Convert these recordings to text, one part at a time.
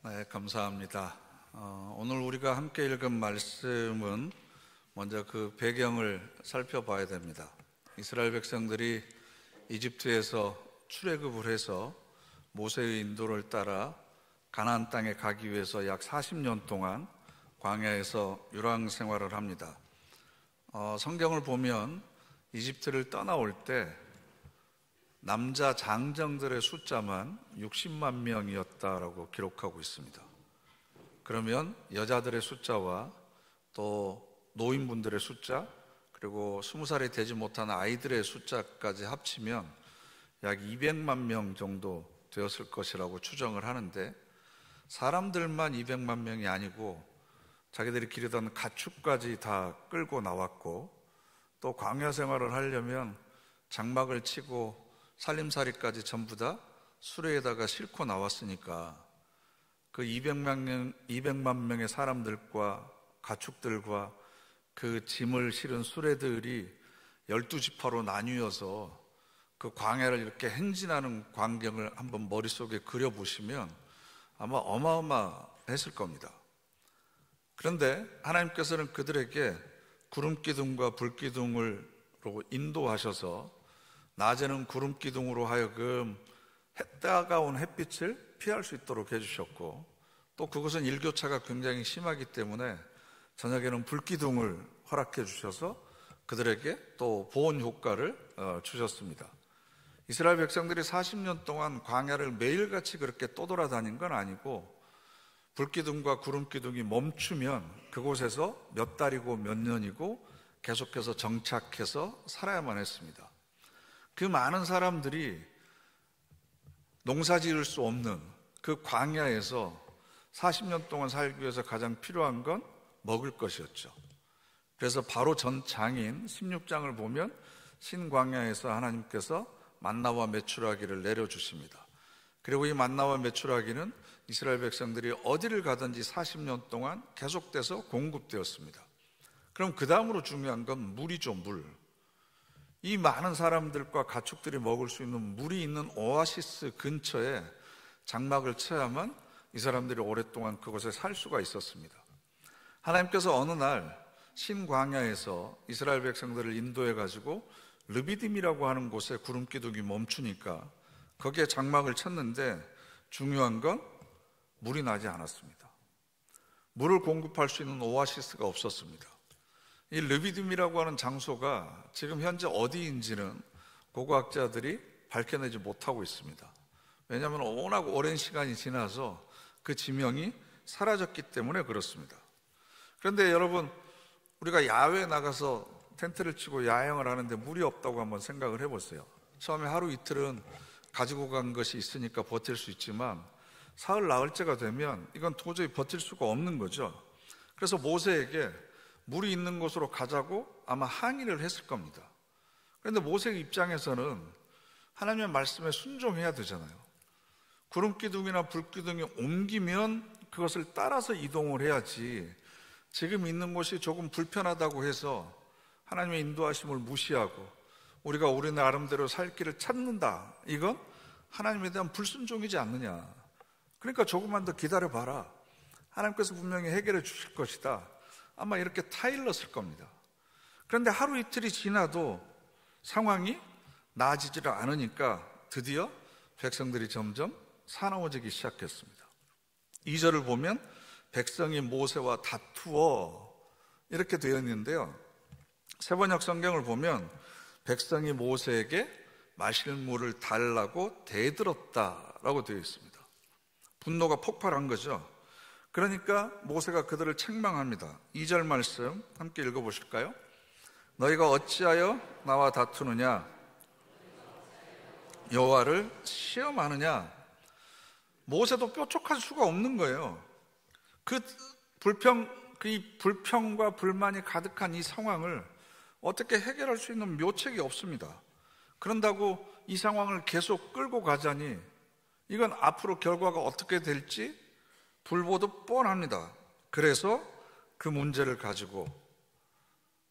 네, 감사합니다. 오늘 우리가 함께 읽은 말씀은 먼저 그 배경을 살펴봐야 됩니다. 이스라엘 백성들이 이집트에서 출애굽을 해서 모세의 인도를 따라 가나안 땅에 가기 위해서 약 40년 동안 광야에서 유랑 생활을 합니다. 성경을 보면 이집트를 떠나올 때 남자 장정들의 숫자만 60만 명이었다라고 기록하고 있습니다. 그러면 여자들의 숫자와 또 노인분들의 숫자, 그리고 20살이 되지 못한 아이들의 숫자까지 합치면 약 200만 명 정도 되었을 것이라고 추정을 하는데, 사람들만 200만 명이 아니고 자기들이 기르던 가축까지 다 끌고 나왔고, 또 광야 생활을 하려면 장막을 치고 살림살이까지 전부 다 수레에다가 싣고 나왔으니까 그 200만 명의 사람들과 가축들과 그 짐을 실은 수레들이 12지파로 나뉘어서 그 광야를 이렇게 행진하는 광경을 한번 머릿속에 그려보시면 아마 어마어마했을 겁니다. 그런데 하나님께서는 그들에게 구름기둥과 불기둥으로 인도하셔서 낮에는 구름기둥으로 하여금 따가운 햇빛을 피할 수 있도록 해주셨고, 또 그것은 일교차가 굉장히 심하기 때문에 저녁에는 불기둥을 허락해 주셔서 그들에게 또 보온 효과를 주셨습니다. 이스라엘 백성들이 40년 동안 광야를 매일같이 그렇게 떠돌아다닌 건 아니고, 불기둥과 구름기둥이 멈추면 그곳에서 몇 달이고 몇 년이고 계속해서 정착해서 살아야만 했습니다. 그 많은 사람들이 농사 지을 수 없는 그 광야에서 40년 동안 살기 위해서 가장 필요한 건 먹을 것이었죠. 그래서 바로 전 장인 16장을 보면 신광야에서 하나님께서 만나와 메추라기를 내려주십니다. 그리고 이 만나와 메추라기는 이스라엘 백성들이 어디를 가든지 40년 동안 계속돼서 공급되었습니다. 그럼 그 다음으로 중요한 건 물이죠, 물. 이 많은 사람들과 가축들이 먹을 수 있는 물이 있는 오아시스 근처에 장막을 쳐야만 이 사람들이 오랫동안 그곳에 살 수가 있었습니다. 하나님께서 어느 날 신광야에서 이스라엘 백성들을 인도해 가지고 르비딤이라고 하는 곳에 구름기둥이 멈추니까 거기에 장막을 쳤는데, 중요한 건 물이 나지 않았습니다. 물을 공급할 수 있는 오아시스가 없었습니다. 이 르비딤이라고 하는 장소가 지금 현재 어디인지는 고고학자들이 밝혀내지 못하고 있습니다. 왜냐하면 워낙 오랜 시간이 지나서 그 지명이 사라졌기 때문에 그렇습니다. 그런데 여러분, 우리가 야외에 나가서 텐트를 치고 야영을 하는데 물이 없다고 한번 생각을 해보세요. 처음에 하루 이틀은 가지고 간 것이 있으니까 버틸 수 있지만 사흘 나흘째가 되면 이건 도저히 버틸 수가 없는 거죠. 그래서 모세에게 물이 있는 곳으로 가자고 아마 항의를 했을 겁니다. 그런데 모세 입장에서는 하나님의 말씀에 순종해야 되잖아요. 구름기둥이나 불기둥이 옮기면 그것을 따라서 이동을 해야지, 지금 있는 곳이 조금 불편하다고 해서 하나님의 인도하심을 무시하고 우리가 우리 나름대로 살 길을 찾는다, 이건 하나님에 대한 불순종이지 않느냐. 그러니까 조금만 더 기다려봐라, 하나님께서 분명히 해결해 주실 것이다, 아마 이렇게 타일렀을 겁니다. 그런데 하루 이틀이 지나도 상황이 나아지지를 않으니까 드디어 백성들이 점점 사나워지기 시작했습니다. 2절을 보면 백성이 모세와 다투어 이렇게 되어 있는데요, 세번역 성경을 보면 백성이 모세에게 마실 물을 달라고 대들었다라고 되어 있습니다. 분노가 폭발한 거죠. 그러니까 모세가 그들을 책망합니다. 2절 말씀 함께 읽어보실까요? 너희가 어찌하여 나와 다투느냐, 여호와를 시험하느냐. 모세도 뾰족할 수가 없는 거예요. 그 불평과 불만이 가득한 이 상황을 어떻게 해결할 수 있는 묘책이 없습니다. 그런다고 이 상황을 계속 끌고 가자니 이건 앞으로 결과가 어떻게 될지 불보듯 뻔합니다. 그래서 그 문제를 가지고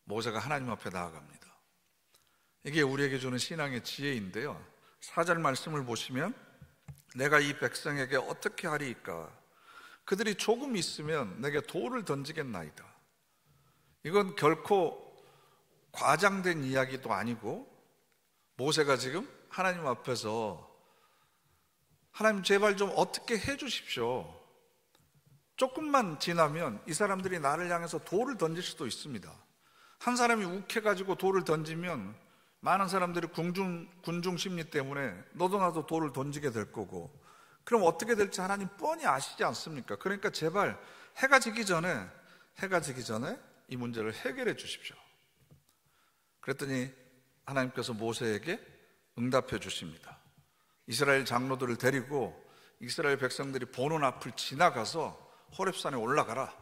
모세가 하나님 앞에 나아갑니다. 이게 우리에게 주는 신앙의 지혜인데요, 4절 말씀을 보시면 내가 이 백성에게 어떻게 하리이까? 그들이 조금 있으면 내게 돌을 던지겠나이다. 이건 결코 과장된 이야기도 아니고 모세가 지금 하나님 앞에서 하나님 제발 좀 어떻게 해 주십시오. 조금만 지나면 이 사람들이 나를 향해서 돌을 던질 수도 있습니다. 한 사람이 욱해가지고 돌을 던지면 많은 사람들이 군중 심리 때문에 너도 나도 돌을 던지게 될 거고, 그럼 어떻게 될지 하나님 뻔히 아시지 않습니까? 그러니까 제발 해가 지기 전에 이 문제를 해결해 주십시오. 그랬더니 하나님께서 모세에게 응답해 주십니다. 이스라엘 장로들을 데리고 이스라엘 백성들이 보는 앞을 지나가서 호렙산에 올라가라.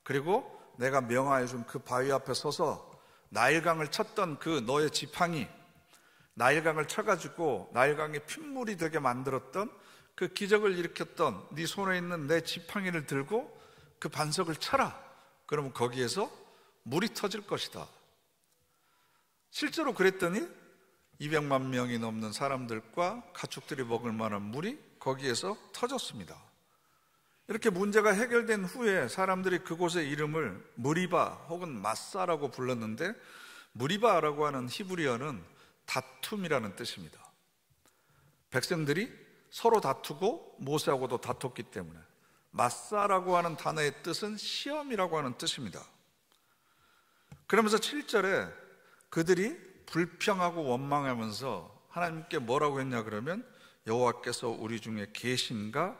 그리고 내가 명하여 준 그 바위 앞에 서서 나일강을 쳤던 그 너의 지팡이, 나일강을 쳐가지고 나일강이 핏물이 되게 만들었던 그 기적을 일으켰던 네 손에 있는 내 지팡이를 들고 그 반석을 쳐라. 그러면 거기에서 물이 터질 것이다. 실제로 그랬더니 200만 명이 넘는 사람들과 가축들이 먹을 만한 물이 거기에서 터졌습니다. 이렇게 문제가 해결된 후에 사람들이 그곳의 이름을 무리바 혹은 마사라고 불렀는데, 무리바라고 하는 히브리어는 다툼이라는 뜻입니다. 백성들이 서로 다투고 모세하고도 다퉜기 때문에 마사라고 하는 단어의 뜻은 시험이라고 하는 뜻입니다. 그러면서 7절에 그들이 불평하고 원망하면서 하나님께 뭐라고 했냐 그러면 여호와께서 우리 중에 계신가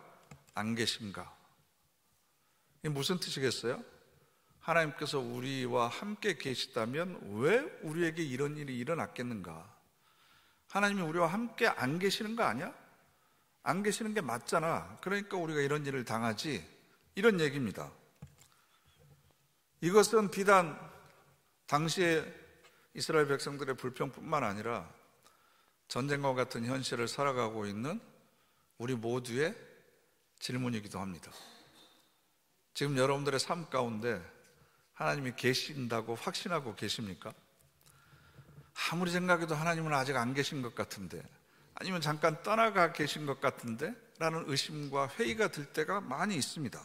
안 계신가? 이게 무슨 뜻이겠어요? 하나님께서 우리와 함께 계시다면 왜 우리에게 이런 일이 일어났겠는가? 하나님이 우리와 함께 안 계시는 거 아니야? 안 계시는 게 맞잖아. 그러니까 우리가 이런 일을 당하지. 이런 얘기입니다. 이것은 비단 당시에 이스라엘 백성들의 불평뿐만 아니라 전쟁과 같은 현실을 살아가고 있는 우리 모두의 질문이기도 합니다. 지금 여러분들의 삶 가운데 하나님이 계신다고 확신하고 계십니까? 아무리 생각해도 하나님은 아직 안 계신 것 같은데, 아니면 잠깐 떠나가 계신 것 같은데 라는 의심과 회의가 들 때가 많이 있습니다.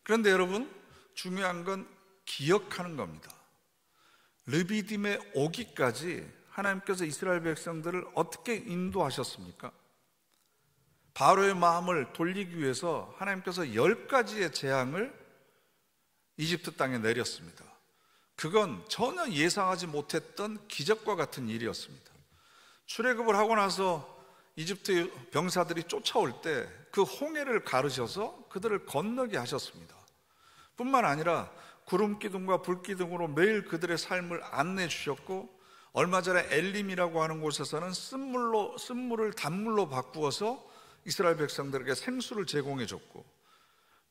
그런데 여러분, 중요한 건 기억하는 겁니다. 르비딤에 오기까지 하나님께서 이스라엘 백성들을 어떻게 인도하셨습니까? 바로의 마음을 돌리기 위해서 하나님께서 10가지의 재앙을 이집트 땅에 내렸습니다. 그건 전혀 예상하지 못했던 기적과 같은 일이었습니다. 출애굽을 하고 나서 이집트 병사들이 쫓아올 때 그 홍해를 가르셔서 그들을 건너게 하셨습니다. 뿐만 아니라 구름 기둥과 불 기둥으로 매일 그들의 삶을 안내해 주셨고, 얼마 전에 엘림이라고 하는 곳에서는 쓴물을 단물로 바꾸어서 이스라엘 백성들에게 생수를 제공해 줬고,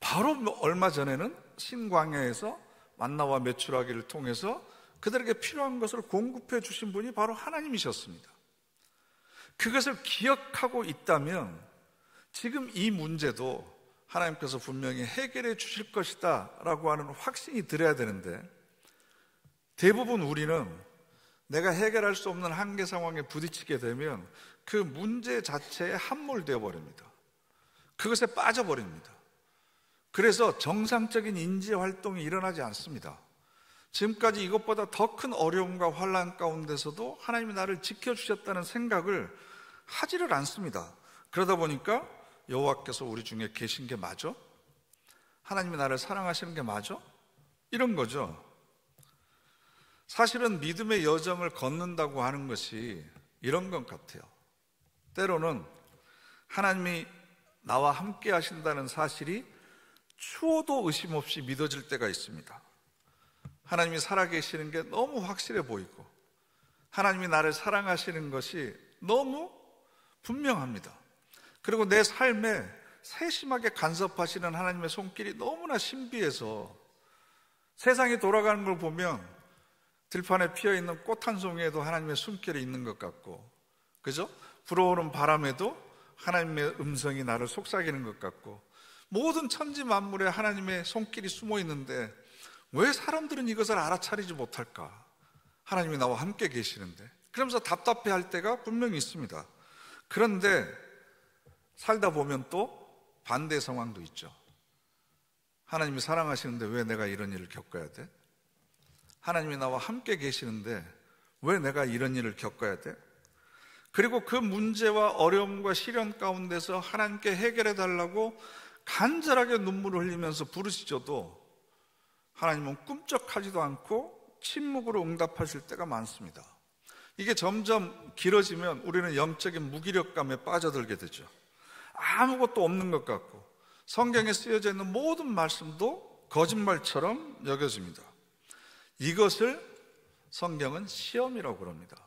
바로 얼마 전에는 신광야에서 만나와 메추라기를 통해서 그들에게 필요한 것을 공급해 주신 분이 바로 하나님이셨습니다. 그것을 기억하고 있다면 지금 이 문제도 하나님께서 분명히 해결해 주실 것이다 라고 하는 확신이 들어야 되는데, 대부분 우리는 내가 해결할 수 없는 한계 상황에 부딪히게 되면 그 문제 자체에 함몰되어 버립니다. 그것에 빠져버립니다. 그래서 정상적인 인지 활동이 일어나지 않습니다. 지금까지 이것보다 더 큰 어려움과 환난 가운데서도 하나님이 나를 지켜주셨다는 생각을 하지를 않습니다. 그러다 보니까 여호와께서 우리 중에 계신 게 맞아? 하나님이 나를 사랑하시는 게 맞아? 이런 거죠. 사실은 믿음의 여정을 걷는다고 하는 것이 이런 것 같아요. 때로는 하나님이 나와 함께 하신다는 사실이 추워도 의심 없이 믿어질 때가 있습니다. 하나님이 살아계시는 게 너무 확실해 보이고, 하나님이 나를 사랑하시는 것이 너무 분명합니다. 그리고 내 삶에 세심하게 간섭하시는 하나님의 손길이 너무나 신비해서 세상이 돌아가는 걸 보면 들판에 피어있는 꽃 한 송이에도 하나님의 숨결이 있는 것 같고, 그죠? 불어오는 바람에도 하나님의 음성이 나를 속삭이는 것 같고, 모든 천지 만물에 하나님의 손길이 숨어 있는데 왜 사람들은 이것을 알아차리지 못할까? 하나님이 나와 함께 계시는데. 그러면서 답답해할 때가 분명히 있습니다. 그런데 살다 보면 또 반대 상황도 있죠. 하나님이 사랑하시는데 왜 내가 이런 일을 겪어야 돼? 하나님이 나와 함께 계시는데 왜 내가 이런 일을 겪어야 돼? 그리고 그 문제와 어려움과 시련 가운데서 하나님께 해결해 달라고 간절하게 눈물을 흘리면서 부르시죠도 하나님은 꿈쩍하지도 않고 침묵으로 응답하실 때가 많습니다. 이게 점점 길어지면 우리는 영적인 무기력감에 빠져들게 되죠. 아무것도 없는 것 같고 성경에 쓰여져 있는 모든 말씀도 거짓말처럼 여겨집니다. 이것을 성경은 시험이라고 그럽니다.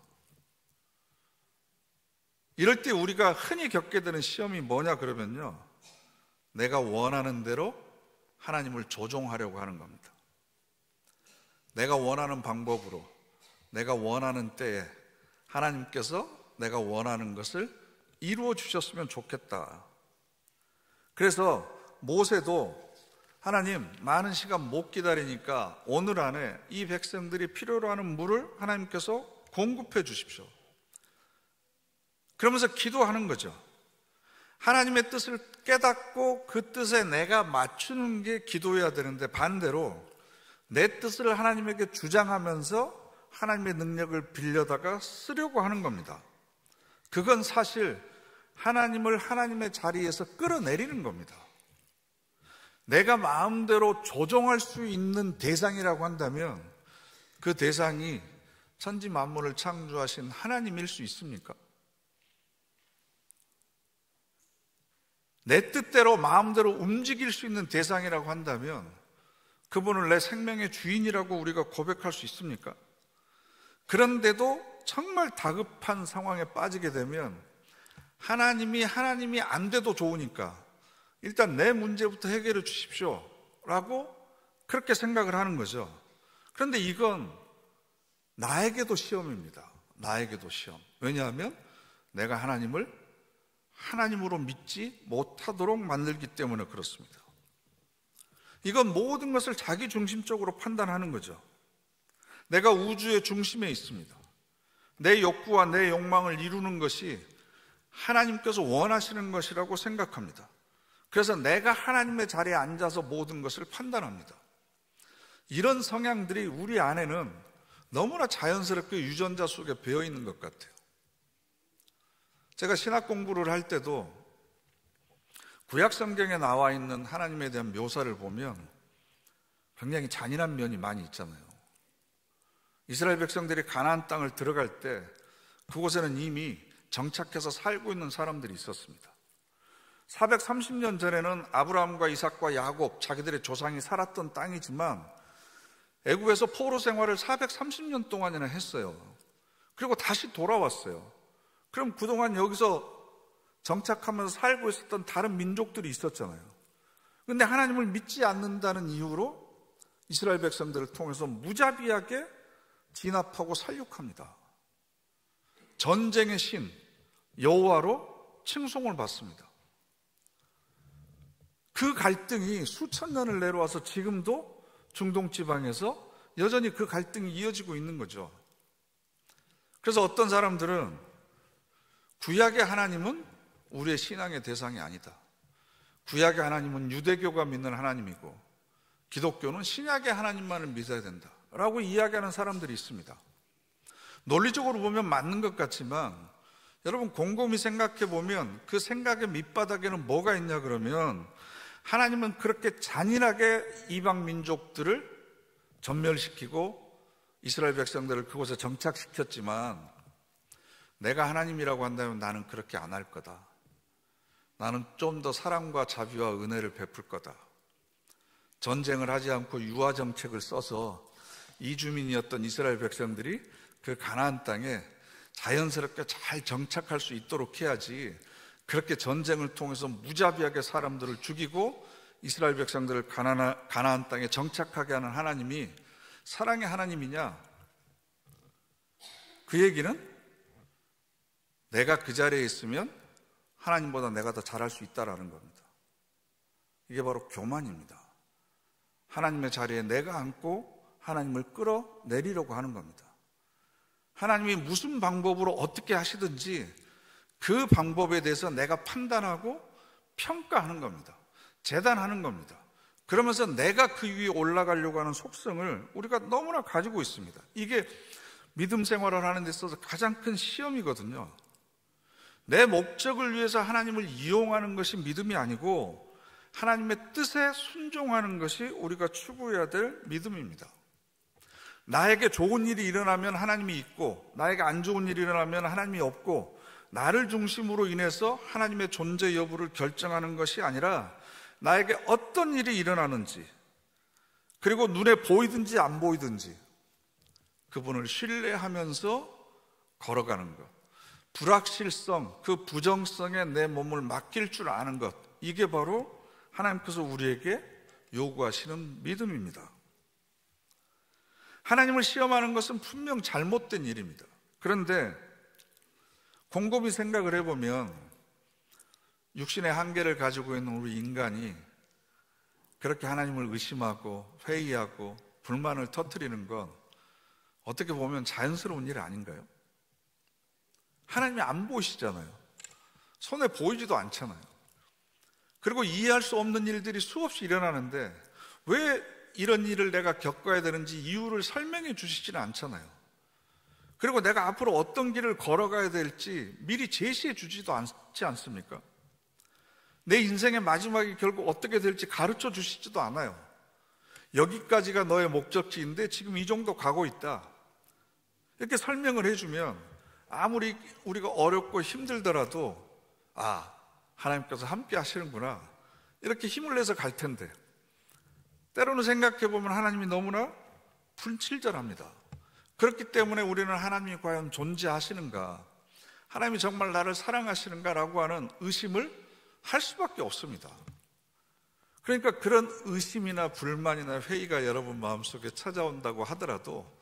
이럴 때 우리가 흔히 겪게 되는 시험이 뭐냐 그러면요, 내가 원하는 대로 하나님을 조종하려고 하는 겁니다. 내가 원하는 방법으로, 내가 원하는 때에 하나님께서 내가 원하는 것을 이루어 주셨으면 좋겠다. 그래서 모세도 하나님, 많은 시간 못 기다리니까 오늘 안에 이 백성들이 필요로 하는 물을 하나님께서 공급해 주십시오. 그러면서 기도하는 거죠. 하나님의 뜻을 깨닫고 그 뜻에 내가 맞추는 게 기도해야 되는데, 반대로 내 뜻을 하나님에게 주장하면서 하나님의 능력을 빌려다가 쓰려고 하는 겁니다. 그건 사실 하나님을 하나님의 자리에서 끌어내리는 겁니다. 내가 마음대로 조종할 수 있는 대상이라고 한다면 그 대상이 천지 만물을 창조하신 하나님일 수 있습니까? 내 뜻대로 마음대로 움직일 수 있는 대상이라고 한다면 그분을 내 생명의 주인이라고 우리가 고백할 수 있습니까? 그런데도 정말 다급한 상황에 빠지게 되면 하나님이 안 돼도 좋으니까 일단 내 문제부터 해결해 주십시오 라고 그렇게 생각을 하는 거죠. 그런데 이건 나에게도 시험입니다. 나에게도 시험. 왜냐하면 내가 하나님을 하나님으로 믿지 못하도록 만들기 때문에 그렇습니다. 이건 모든 것을 자기 중심적으로 판단하는 거죠. 내가 우주의 중심에 있습니다. 내 욕구와 내 욕망을 이루는 것이 하나님께서 원하시는 것이라고 생각합니다. 그래서 내가 하나님의 자리에 앉아서 모든 것을 판단합니다. 이런 성향들이 우리 안에는 너무나 자연스럽게 유전자 속에 배어 있는 것 같아요. 제가 신학 공부를 할 때도 구약 성경에 나와 있는 하나님에 대한 묘사를 보면 굉장히 잔인한 면이 많이 있잖아요. 이스라엘 백성들이 가나안 땅을 들어갈 때 그곳에는 이미 정착해서 살고 있는 사람들이 있었습니다. 430년 전에는 아브라함과 이삭과 야곱, 자기들의 조상이 살았던 땅이지만 애굽에서 포로 생활을 430년 동안이나 했어요. 그리고 다시 돌아왔어요. 그럼 그동안 여기서 정착하면서 살고 있었던 다른 민족들이 있었잖아요. 그런데 하나님을 믿지 않는다는 이유로 이스라엘 백성들을 통해서 무자비하게 진압하고 살육합니다. 전쟁의 신 여호와로 칭송을 받습니다. 그 갈등이 수천 년을 내려와서 지금도 중동 지방에서 여전히 그 갈등이 이어지고 있는 거죠. 그래서 어떤 사람들은 구약의 하나님은 우리의 신앙의 대상이 아니다. 구약의 하나님은 유대교가 믿는 하나님이고 기독교는 신약의 하나님만을 믿어야 된다 라고 이야기하는 사람들이 있습니다. 논리적으로 보면 맞는 것 같지만 여러분 곰곰이 생각해 보면 그 생각의 밑바닥에는 뭐가 있냐 그러면 하나님은 그렇게 잔인하게 이방 민족들을 전멸시키고 이스라엘 백성들을 그곳에 정착시켰지만 내가 하나님이라고 한다면 나는 그렇게 안 할 거다. 나는 좀 더 사랑과 자비와 은혜를 베풀 거다. 전쟁을 하지 않고 유화 정책을 써서 이주민이었던 이스라엘 백성들이 그 가나안 땅에 자연스럽게 잘 정착할 수 있도록 해야지 그렇게 전쟁을 통해서 무자비하게 사람들을 죽이고 이스라엘 백성들을 가나안 땅에 정착하게 하는 하나님이 사랑의 하나님이냐? 그 얘기는 내가 그 자리에 있으면 하나님보다 내가 더 잘할 수 있다라는 겁니다. 이게 바로 교만입니다. 하나님의 자리에 내가 앉고 하나님을 끌어내리려고 하는 겁니다. 하나님이 무슨 방법으로 어떻게 하시든지 그 방법에 대해서 내가 판단하고 평가하는 겁니다. 재단하는 겁니다. 그러면서 내가 그 위에 올라가려고 하는 속성을 우리가 너무나 가지고 있습니다. 이게 믿음 생활을 하는 데 있어서 가장 큰 시험이거든요. 내 목적을 위해서 하나님을 이용하는 것이 믿음이 아니고 하나님의 뜻에 순종하는 것이 우리가 추구해야 될 믿음입니다. 나에게 좋은 일이 일어나면 하나님이 있고, 나에게 안 좋은 일이 일어나면 하나님이 없고, 나를 중심으로 인해서 하나님의 존재 여부를 결정하는 것이 아니라 나에게 어떤 일이 일어나는지, 그리고 눈에 보이든지 안 보이든지 그분을 신뢰하면서 걸어가는 것, 불확실성, 그 부정성에 내 몸을 맡길 줄 아는 것, 이게 바로 하나님께서 우리에게 요구하시는 믿음입니다. 하나님을 시험하는 것은 분명 잘못된 일입니다. 그런데 곰곰이 생각을 해보면 육신의 한계를 가지고 있는 우리 인간이 그렇게 하나님을 의심하고 회의하고 불만을 터뜨리는 건 어떻게 보면 자연스러운 일 아닌가요? 하나님이 안 보이시잖아요. 손에 보이지도 않잖아요. 그리고 이해할 수 없는 일들이 수없이 일어나는데 왜 이런 일을 내가 겪어야 되는지 이유를 설명해 주시지는 않잖아요. 그리고 내가 앞으로 어떤 길을 걸어가야 될지 미리 제시해 주지도 않지 않습니까? 내 인생의 마지막이 결국 어떻게 될지 가르쳐 주시지도 않아요. 여기까지가 너의 목적지인데 지금 이 정도 가고 있다, 이렇게 설명을 해주면 아무리 우리가 어렵고 힘들더라도 하나님께서 함께 하시는구나, 이렇게 힘을 내서 갈 텐데, 때로는 생각해보면 하나님이 너무나 불친절합니다. 그렇기 때문에 우리는 하나님이 과연 존재하시는가, 하나님이 정말 나를 사랑하시는가라고 하는 의심을 할 수밖에 없습니다. 그러니까 그런 의심이나 불만이나 회의가 여러분 마음속에 찾아온다고 하더라도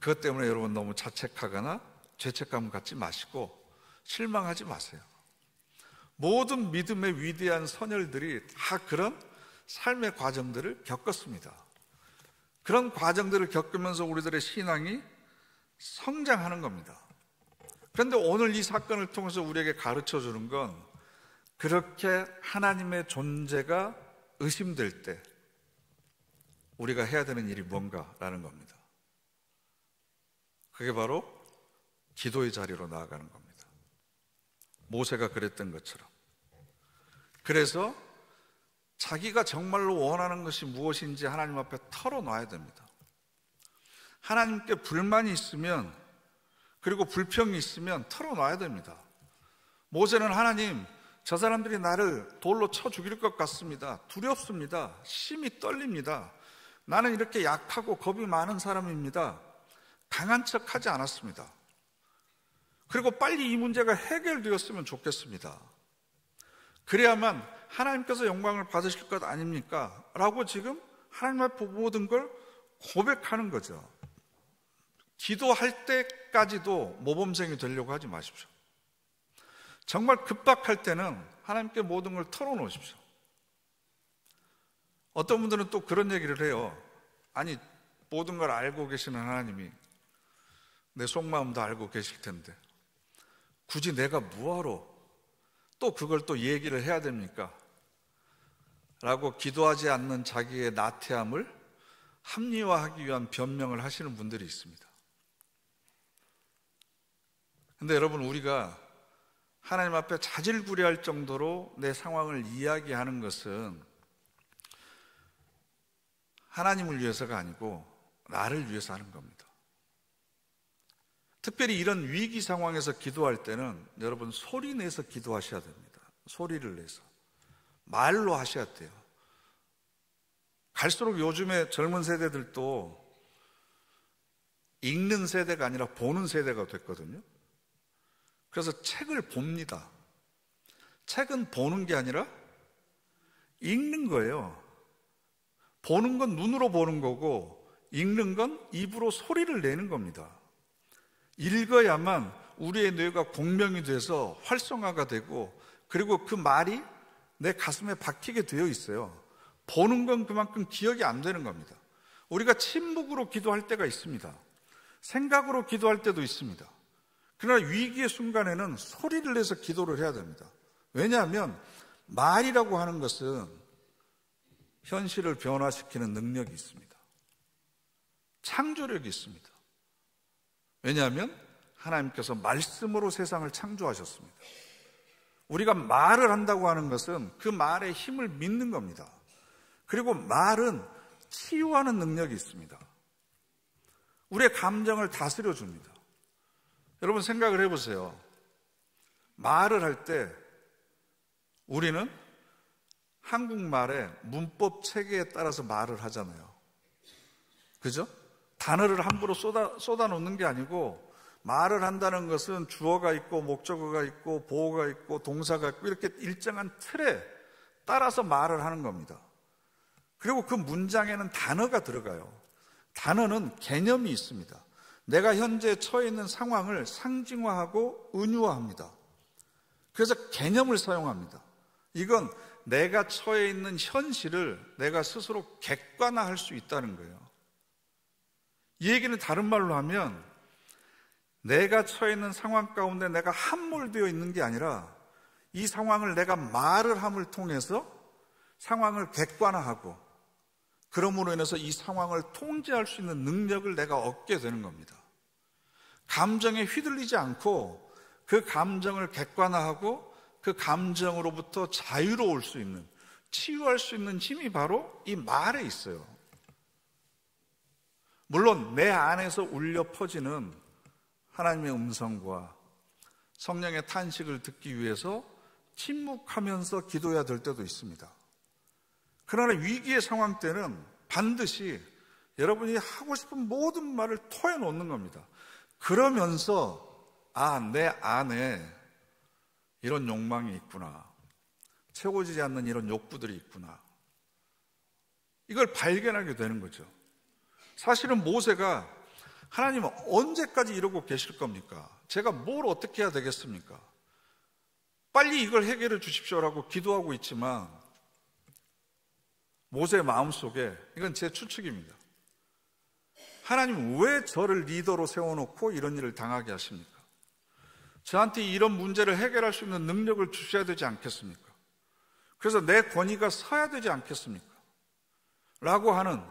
그것 때문에 여러분 너무 자책하거나 죄책감 갖지 마시고 실망하지 마세요. 모든 믿음의 위대한 선열들이 다 그런 삶의 과정들을 겪었습니다. 그런 과정들을 겪으면서 우리들의 신앙이 성장하는 겁니다. 그런데 오늘 이 사건을 통해서 우리에게 가르쳐 주는 건 그렇게 하나님의 존재가 의심될 때 우리가 해야 되는 일이 뭔가라는 겁니다. 그게 바로 기도의 자리로 나아가는 겁니다. 모세가 그랬던 것처럼. 그래서 자기가 정말로 원하는 것이 무엇인지 하나님 앞에 털어놔야 됩니다. 하나님께 불만이 있으면, 그리고 불평이 있으면 털어놔야 됩니다. 모세는 하나님, 저 사람들이 나를 돌로 쳐 죽일 것 같습니다. 두렵습니다. 심히 떨립니다. 나는 이렇게 약하고 겁이 많은 사람입니다. 강한 척 하지 않았습니다. 그리고 빨리 이 문제가 해결되었으면 좋겠습니다. 그래야만 하나님께서 영광을 받으실 것 아닙니까? 라고 지금 하나님 앞에 모든 걸 고백하는 거죠. 기도할 때까지도 모범생이 되려고 하지 마십시오. 정말 급박할 때는 하나님께 모든 걸 털어놓으십시오. 어떤 분들은 또 그런 얘기를 해요. 아니, 모든 걸 알고 계시는 하나님이 내 속마음도 알고 계실 텐데 굳이 내가 뭐하러 또 그걸 또 얘기를 해야 됩니까? 라고 기도하지 않는 자기의 나태함을 합리화하기 위한 변명을 하시는 분들이 있습니다. 근데 여러분, 우리가 하나님 앞에 자질구레할 정도로 내 상황을 이야기하는 것은 하나님을 위해서가 아니고 나를 위해서 하는 겁니다. 특별히 이런 위기 상황에서 기도할 때는 여러분 소리 내서 기도하셔야 됩니다. 소리를 내서 말로 하셔야 돼요. 갈수록 요즘에 젊은 세대들도 읽는 세대가 아니라 보는 세대가 됐거든요. 그래서 책을 봅니다. 책은 보는 게 아니라 읽는 거예요. 보는 건 눈으로 보는 거고 읽는 건 입으로 소리를 내는 겁니다. 읽어야만 우리의 뇌가 공명이 돼서 활성화가 되고, 그리고 그 말이 내 가슴에 박히게 되어 있어요. 보는 건 그만큼 기억이 안 되는 겁니다. 우리가 침묵으로 기도할 때가 있습니다. 생각으로 기도할 때도 있습니다. 그러나 위기의 순간에는 소리를 내서 기도를 해야 됩니다. 왜냐하면 말이라고 하는 것은 현실을 변화시키는 능력이 있습니다. 창조력이 있습니다. 왜냐하면 하나님께서 말씀으로 세상을 창조하셨습니다. 우리가 말을 한다고 하는 것은 그 말의 힘을 믿는 겁니다. 그리고 말은 치유하는 능력이 있습니다. 우리의 감정을 다스려 줍니다. 여러분 생각을 해보세요. 말을 할 때 우리는 한국말의 문법 체계에 따라서 말을 하잖아요. 그죠? 단어를 함부로 쏟아 놓는 게 아니고, 말을 한다는 것은 주어가 있고 목적어가 있고 보어가 있고 동사가 있고 이렇게 일정한 틀에 따라서 말을 하는 겁니다. 그리고 그 문장에는 단어가 들어가요. 단어는 개념이 있습니다. 내가 현재 처해 있는 상황을 상징화하고 은유화합니다. 그래서 개념을 사용합니다. 이건 내가 처해 있는 현실을 내가 스스로 객관화할 수 있다는 거예요. 이 얘기는 다른 말로 하면 내가 처해 있는 상황 가운데 내가 함몰되어 있는 게 아니라 이 상황을 내가 말을 함을 통해서 상황을 객관화하고 그러므로 인해서 이 상황을 통제할 수 있는 능력을 내가 얻게 되는 겁니다. 감정에 휘둘리지 않고 그 감정을 객관화하고 그 감정으로부터 자유로울 수 있는, 치유할 수 있는 힘이 바로 이 말에 있어요. 물론 내 안에서 울려 퍼지는 하나님의 음성과 성령의 탄식을 듣기 위해서 침묵하면서 기도해야 될 때도 있습니다. 그러나 위기의 상황 때는 반드시 여러분이 하고 싶은 모든 말을 토해놓는 겁니다. 그러면서 내 안에 이런 욕망이 있구나, 채워지지 않는 이런 욕구들이 있구나, 이걸 발견하게 되는 거죠. 사실은 모세가 하나님은 언제까지 이러고 계실 겁니까? 제가 뭘 어떻게 해야 되겠습니까? 빨리 이걸 해결해 주십시오라고 기도하고 있지만 모세의 마음속에, 이건 제 추측입니다, 하나님 왜 저를 리더로 세워놓고 이런 일을 당하게 하십니까? 저한테 이런 문제를 해결할 수 있는 능력을 주셔야 되지 않겠습니까? 그래서 내 권위가 서야 되지 않겠습니까? 라고 하는,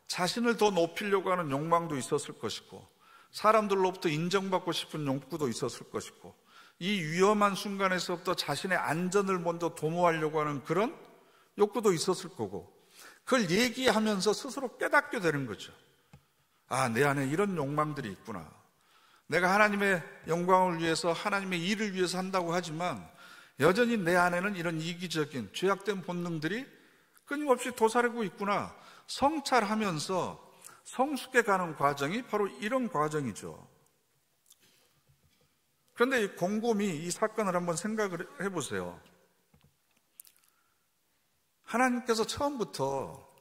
자신을 더 높이려고 하는 욕망도 있었을 것이고, 사람들로부터 인정받고 싶은 욕구도 있었을 것이고, 이 위험한 순간에서부터 자신의 안전을 먼저 도모하려고 하는 그런 욕구도 있었을 거고, 그걸 얘기하면서 스스로 깨닫게 되는 거죠. 내 안에 이런 욕망들이 있구나. 내가 하나님의 영광을 위해서, 하나님의 일을 위해서 한다고 하지만 여전히 내 안에는 이런 이기적인 죄악된 본능들이 끊임없이 도사리고 있구나. 성찰하면서 성숙해 가는 과정이 바로 이런 과정이죠. 그런데 곰곰이 이 사건을 한번 생각을 해보세요. 하나님께서 처음부터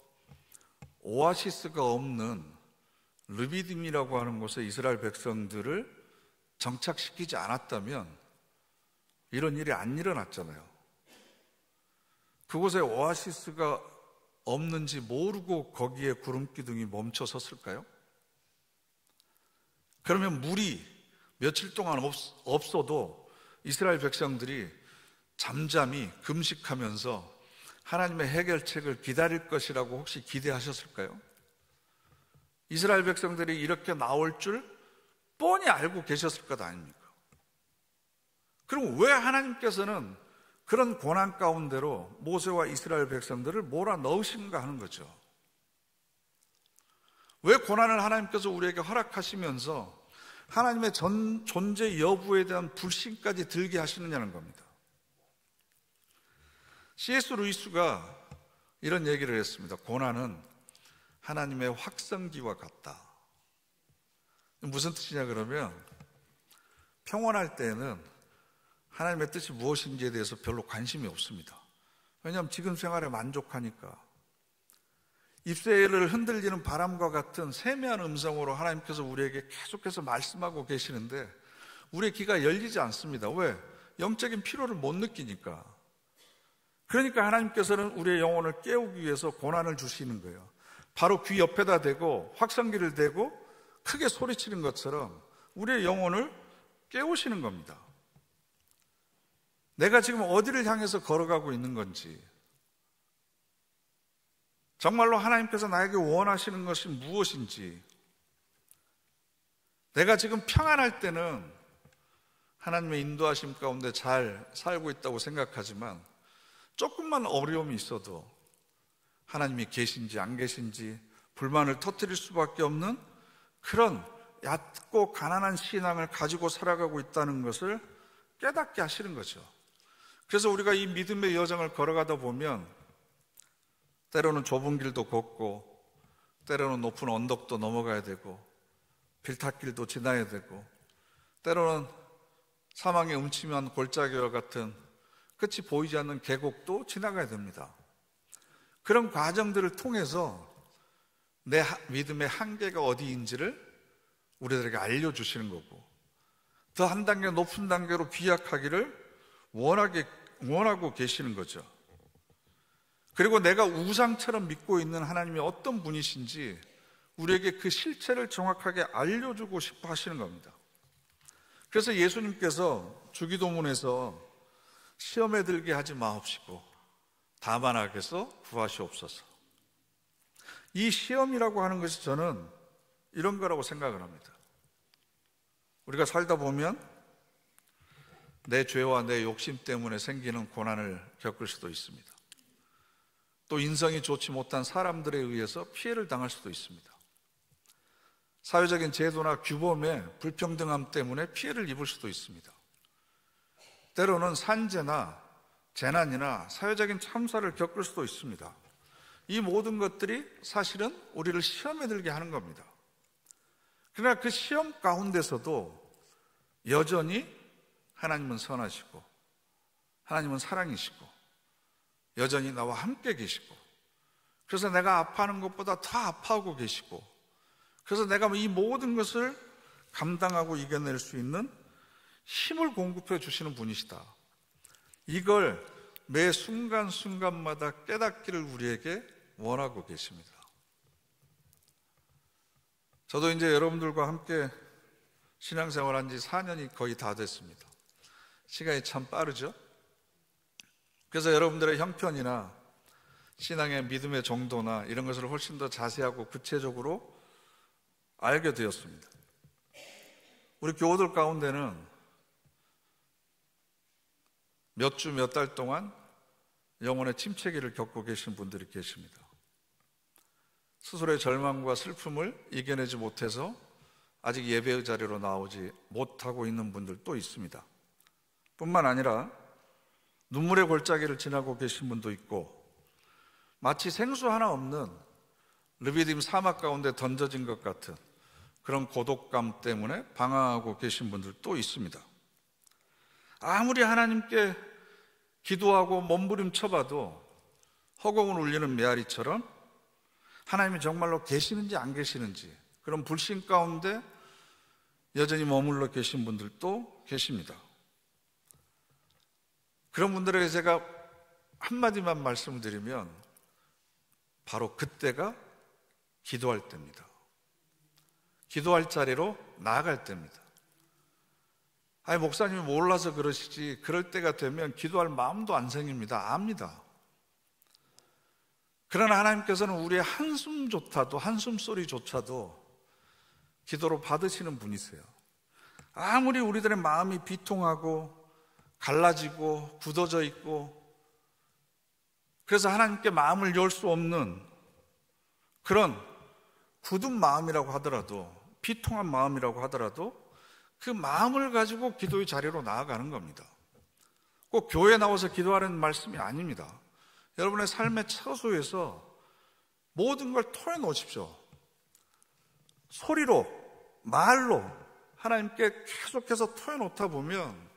오아시스가 없는 르비딤이라고 하는 곳에 이스라엘 백성들을 정착시키지 않았다면 이런 일이 안 일어났잖아요. 그곳에 오아시스가 없는지 모르고 거기에 구름기둥이 멈춰 섰을까요? 그러면 물이 며칠 동안 없어도 이스라엘 백성들이 잠잠히 금식하면서 하나님의 해결책을 기다릴 것이라고 혹시 기대하셨을까요? 이스라엘 백성들이 이렇게 나올 줄 뻔히 알고 계셨을 것 아닙니까? 그럼 왜 하나님께서는 그런 고난 가운데로 모세와 이스라엘 백성들을 몰아넣으신가 하는 거죠. 왜 고난을 하나님께서 우리에게 허락하시면서 하나님의 존재 여부에 대한 불신까지 들게 하시느냐는 겁니다. C.S. 루이스가 이런 얘기를 했습니다. 고난은 하나님의 확성기와 같다. 무슨 뜻이냐 그러면, 평온할 때에는 하나님의 뜻이 무엇인지에 대해서 별로 관심이 없습니다. 왜냐하면 지금 생활에 만족하니까. 잎새를 흔들리는 바람과 같은 세미한 음성으로 하나님께서 우리에게 계속해서 말씀하고 계시는데 우리의 귀가 열리지 않습니다. 왜? 영적인 피로를 못 느끼니까. 그러니까 하나님께서는 우리의 영혼을 깨우기 위해서 고난을 주시는 거예요. 바로 귀 옆에다 대고 확성기를 대고 크게 소리치는 것처럼 우리의 영혼을 깨우시는 겁니다. 내가 지금 어디를 향해서 걸어가고 있는 건지, 정말로 하나님께서 나에게 원하시는 것이 무엇인지, 내가 지금 평안할 때는 하나님의 인도하심 가운데 잘 살고 있다고 생각하지만 조금만 어려움이 있어도 하나님이 계신지 안 계신지 불만을 터뜨릴 수밖에 없는 그런 얕고 가난한 신앙을 가지고 살아가고 있다는 것을 깨닫게 하시는 거죠. 그래서 우리가 이 믿음의 여정을 걸어가다 보면 때로는 좁은 길도 걷고 때로는 높은 언덕도 넘어가야 되고 빌탑길도 지나야 되고 때로는 사망의 음침한 골짜기와 같은 끝이 보이지 않는 계곡도 지나가야 됩니다. 그런 과정들을 통해서 내 믿음의 한계가 어디인지를 우리들에게 알려주시는 거고, 더 한 단계 높은 단계로 비약하기를 원하고 계시는 거죠. 그리고 내가 우상처럼 믿고 있는 하나님이 어떤 분이신지 우리에게 그 실체를 정확하게 알려주고 싶어 하시는 겁니다. 그래서 예수님께서 주기도문에서 시험에 들게 하지 마옵시고 다만 악에서 구하시옵소서. 이 시험이라고 하는 것이 저는 이런 거라고 생각을 합니다. 우리가 살다 보면 내 죄와 내 욕심 때문에 생기는 고난을 겪을 수도 있습니다. 또 인성이 좋지 못한 사람들에 의해서 피해를 당할 수도 있습니다. 사회적인 제도나 규범의 불평등함 때문에 피해를 입을 수도 있습니다. 때로는 산재나 재난이나 사회적인 참사를 겪을 수도 있습니다. 이 모든 것들이 사실은 우리를 시험에 들게 하는 겁니다. 그러나 그 시험 가운데서도 여전히 하나님은 선하시고 하나님은 사랑이시고 여전히 나와 함께 계시고, 그래서 내가 아파하는 것보다 더 아파하고 계시고, 그래서 내가 이 모든 것을 감당하고 이겨낼 수 있는 힘을 공급해 주시는 분이시다. 이걸 매 순간순간마다 깨닫기를 우리에게 원하고 계십니다. 저도 이제 여러분들과 함께 신앙생활 한 지 4년이 거의 다 됐습니다. 시간이 참 빠르죠? 그래서 여러분들의 형편이나 신앙의 믿음의 정도나 이런 것을 훨씬 더 자세하고 구체적으로 알게 되었습니다. 우리 교우들 가운데는 몇 주, 몇 달 동안 영혼의 침체기를 겪고 계신 분들이 계십니다. 스스로의 절망과 슬픔을 이겨내지 못해서 아직 예배의 자리로 나오지 못하고 있는 분들도 있습니다. 뿐만 아니라 눈물의 골짜기를 지나고 계신 분도 있고, 마치 생수 하나 없는 르비딤 사막 가운데 던져진 것 같은 그런 고독감 때문에 방황하고 계신 분들도 있습니다. 아무리 하나님께 기도하고 몸부림쳐봐도 허공을 울리는 메아리처럼 하나님이 정말로 계시는지 안 계시는지 그런 불신 가운데 여전히 머물러 계신 분들도 계십니다. 그런 분들에게 제가 한마디만 말씀을 드리면 바로 그때가 기도할 때입니다. 기도할 자리로 나아갈 때입니다. 아니, 목사님이 몰라서 그러시지 그럴 때가 되면 기도할 마음도 안 생깁니다. 압니다. 그러나 하나님께서는 우리의 한숨조차도, 한숨소리조차도 기도로 받으시는 분이세요. 아무리 우리들의 마음이 비통하고 갈라지고 굳어져 있고, 그래서 하나님께 마음을 열 수 없는 그런 굳은 마음이라고 하더라도, 비통한 마음이라고 하더라도 그 마음을 가지고 기도의 자리로 나아가는 겁니다. 꼭 교회에 나와서 기도하라는 말씀이 아닙니다. 여러분의 삶의 처소에서 모든 걸 토해놓으십시오. 소리로, 말로 하나님께 계속해서 토해놓다 보면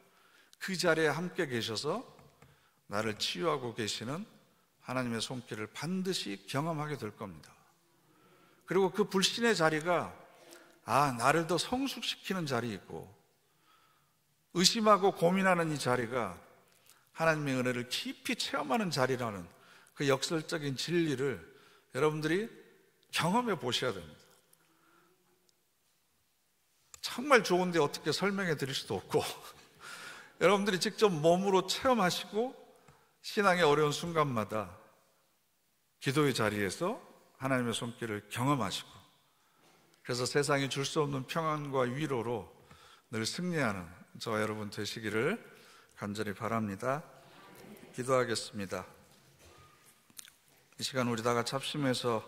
그 자리에 함께 계셔서 나를 치유하고 계시는 하나님의 손길을 반드시 경험하게 될 겁니다. 그리고 그 불신의 자리가 나를 더 성숙시키는 자리이고, 의심하고 고민하는 이 자리가 하나님의 은혜를 깊이 체험하는 자리라는 그 역설적인 진리를 여러분들이 경험해 보셔야 됩니다. 정말 좋은데 어떻게 설명해 드릴 수도 없고 여러분들이 직접 몸으로 체험하시고 신앙의 어려운 순간마다 기도의 자리에서 하나님의 손길을 경험하시고, 그래서 세상이 줄 수 없는 평안과 위로로 늘 승리하는 저와 여러분 되시기를 간절히 바랍니다. 기도하겠습니다. 이 시간 우리 다 같이 합심해서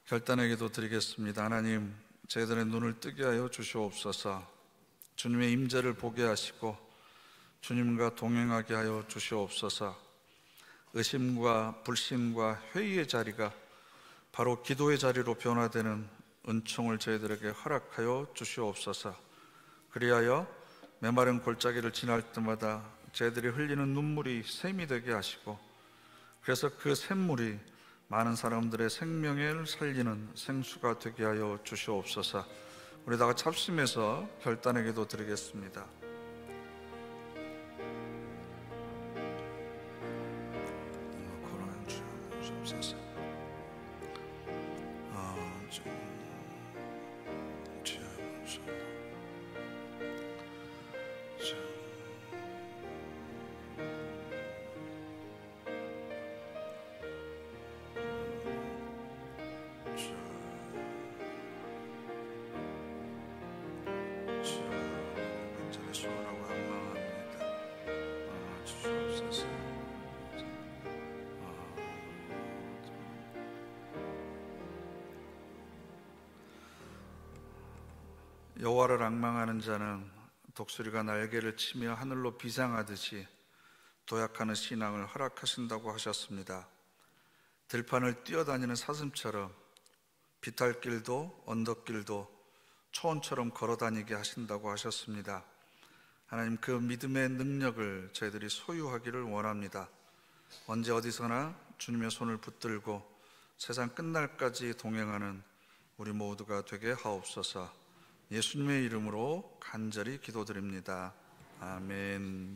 결단의 기도 드리겠습니다. 하나님, 저희들의 눈을 뜨게 하여 주시옵소서. 주님의 임재를 보게 하시고 주님과 동행하게 하여 주시옵소서. 의심과 불신과 회의의 자리가 바로 기도의 자리로 변화되는 은총을 저희들에게 허락하여 주시옵소서. 그리하여 메마른 골짜기를 지날 때마다 저희들이 흘리는 눈물이 샘이 되게 하시고, 그래서 그 샘물이 많은 사람들의 생명을 살리는 생수가 되게 하여 주시옵소서. 우리 다 같이 합심해서 결단의 기도 드리겠습니다. 여호와를 앙망하는 자는 독수리가 날개를 치며 하늘로 비상하듯이 도약하는 신앙을 허락하신다고 하셨습니다. 들판을 뛰어다니는 사슴처럼 비탈길도 언덕길도 초원처럼 걸어다니게 하신다고 하셨습니다. 하나님, 그 믿음의 능력을 저희들이 소유하기를 원합니다. 언제 어디서나 주님의 손을 붙들고 세상 끝날까지 동행하는 우리 모두가 되게 하옵소서. 예수님의 이름으로 간절히 기도드립니다. 아멘.